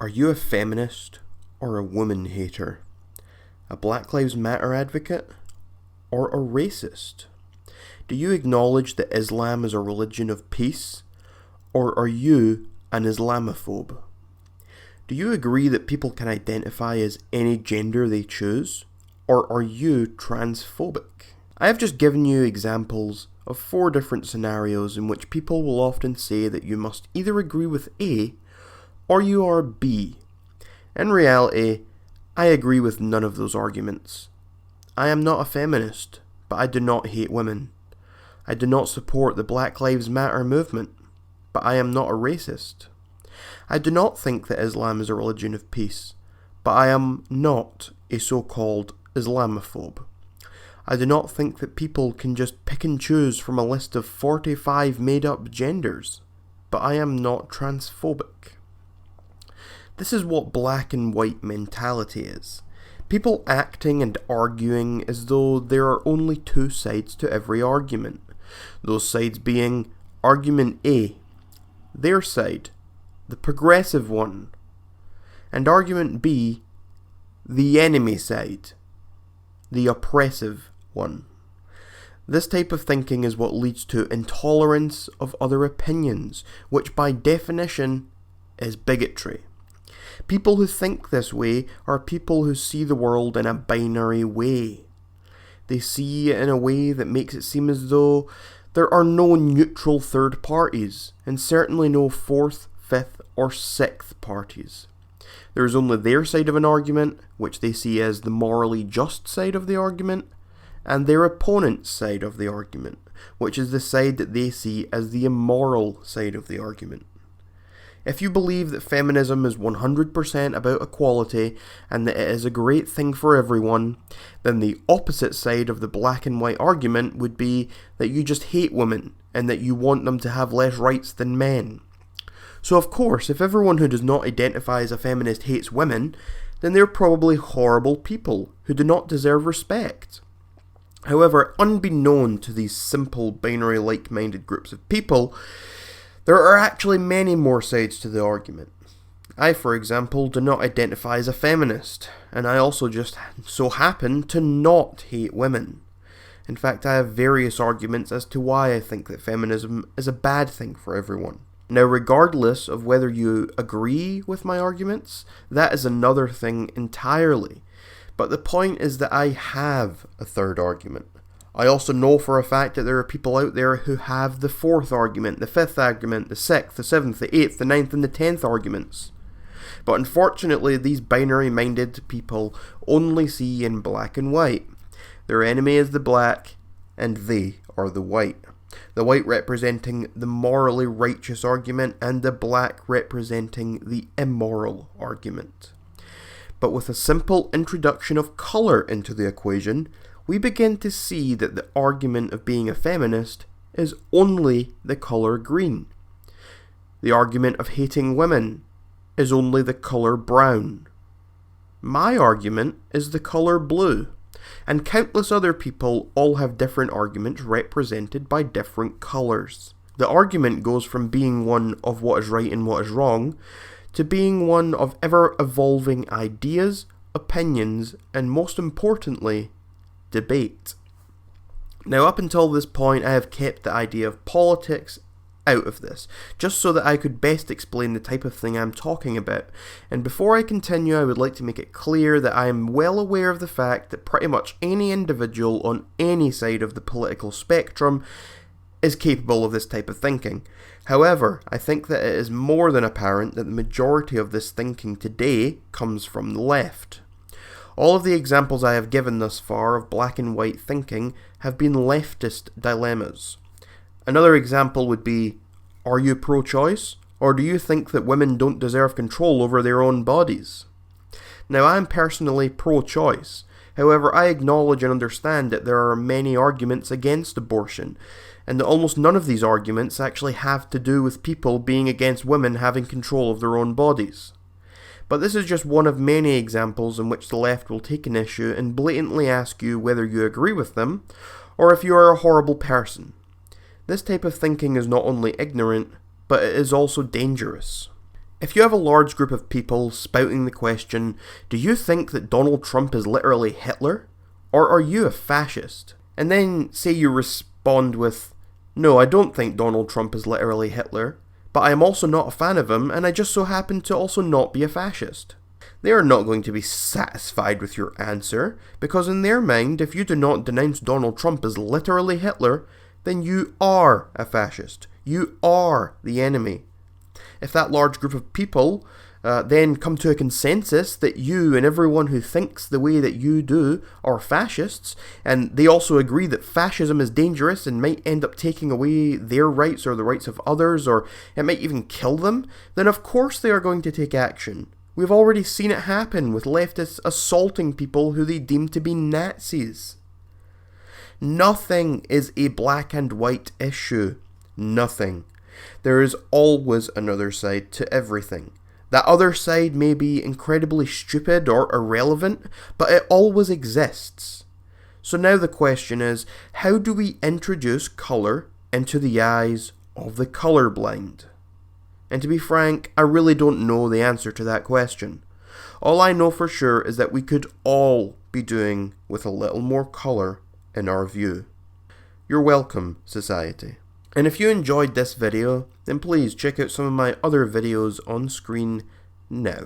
Are you a feminist or a woman hater? A Black Lives Matter advocate or a racist? Do you acknowledge that Islam is a religion of peace, or are you an Islamophobe? Do you agree that people can identify as any gender they choose, or are you transphobic? I have just given you examples of 4 different scenarios in which people will often say that you must either agree with A or you are B. In reality, I agree with none of those arguments. I am not a feminist, but I do not hate women. I do not support the Black Lives Matter movement, but I am not a racist. I do not think that Islam is a religion of peace, but I am not a so-called Islamophobe. I do not think that people can just pick and choose from a list of 45 made-up genders, but I am not transphobic. This is what black and white mentality is. People acting and arguing as though there are only 2 sides to every argument. Those sides being argument A, their side, the progressive one, and argument B, the enemy side, the oppressive one. This type of thinking is what leads to intolerance of other opinions, which by definition is bigotry. People who think this way are people who see the world in a binary way. They see it in a way that makes it seem as though there are no neutral third parties, and certainly no 4th, 5th, or 6th parties. There is only their side of an argument, which they see as the morally just side of the argument, and their opponent's side of the argument, which is the side that they see as the immoral side of the argument. If you believe that feminism is 100% about equality and that it is a great thing for everyone, then the opposite side of the black and white argument would be that you just hate women and that you want them to have less rights than men. So of course, if everyone who does not identify as a feminist hates women, then they're probably horrible people who do not deserve respect. However, unbeknown to these simple binary like-minded groups of people, there are actually many more sides to the argument. I, for example, do not identify as a feminist, and I also just so happen to not hate women. In fact, I have various arguments as to why I think that feminism is a bad thing for everyone. Now, regardless of whether you agree with my arguments, that is another thing entirely. But the point is that I have a third argument. I also know for a fact that there are people out there who have the 4th argument, the 5th argument, the 6th, the 7th, the 8th, the 9th, and the 10th arguments. But unfortunately, these binary-minded people only see in black and white. Their enemy is the black, and they are the white. The white representing the morally righteous argument, and the black representing the immoral argument. But with a simple introduction of colour into the equation, we begin to see that the argument of being a feminist is only the colour green. The argument of hating women is only the colour brown. My argument is the colour blue, and countless other people all have different arguments represented by different colours. The argument goes from being one of what is right and what is wrong, to being one of ever-evolving ideas, opinions, and most importantly, debate. Now, up until this point, I have kept the idea of politics out of this, just so that I could best explain the type of thing I'm talking about. And before I continue, I would like to make it clear that I am well aware of the fact that pretty much any individual on any side of the political spectrum is capable of this type of thinking. However, I think that it is more than apparent that the majority of this thinking today comes from the left. All of the examples I have given thus far of black and white thinking have been leftist dilemmas. Another example would be, are you pro-choice, or do you think that women don't deserve control over their own bodies? Now, I am personally pro-choice. However, I acknowledge and understand that there are many arguments against abortion, and that almost none of these arguments actually have to do with people being against women having control of their own bodies. But this is just one of many examples in which the left will take an issue and blatantly ask you whether you agree with them, or if you are a horrible person. This type of thinking is not only ignorant, but it is also dangerous. If you have a large group of people spouting the question, do you think that Donald Trump is literally Hitler? Or are you a fascist? And then say you respond with, no, I don't think Donald Trump is literally Hitler, but I am also not a fan of him, and I just so happen to also not be a fascist. They are not going to be satisfied with your answer, because in their mind, if you do not denounce Donald Trump as literally Hitler, then you are a fascist. You are the enemy. If that large group of people then come to a consensus that you and everyone who thinks the way that you do are fascists, and they also agree that fascism is dangerous and might end up taking away their rights or the rights of others, or it might even kill them, then of course they are going to take action. We've already seen it happen with leftists assaulting people who they deem to be Nazis. Nothing is a black and white issue. Nothing. There is always another side to everything. That other side may be incredibly stupid or irrelevant, but it always exists. So now the question is, how do we introduce colour into the eyes of the colourblind? And to be frank, I really don't know the answer to that question. All I know for sure is that we could all be doing with a little more colour in our view. You're welcome, society. And if you enjoyed this video, then please check out some of my other videos on screen now.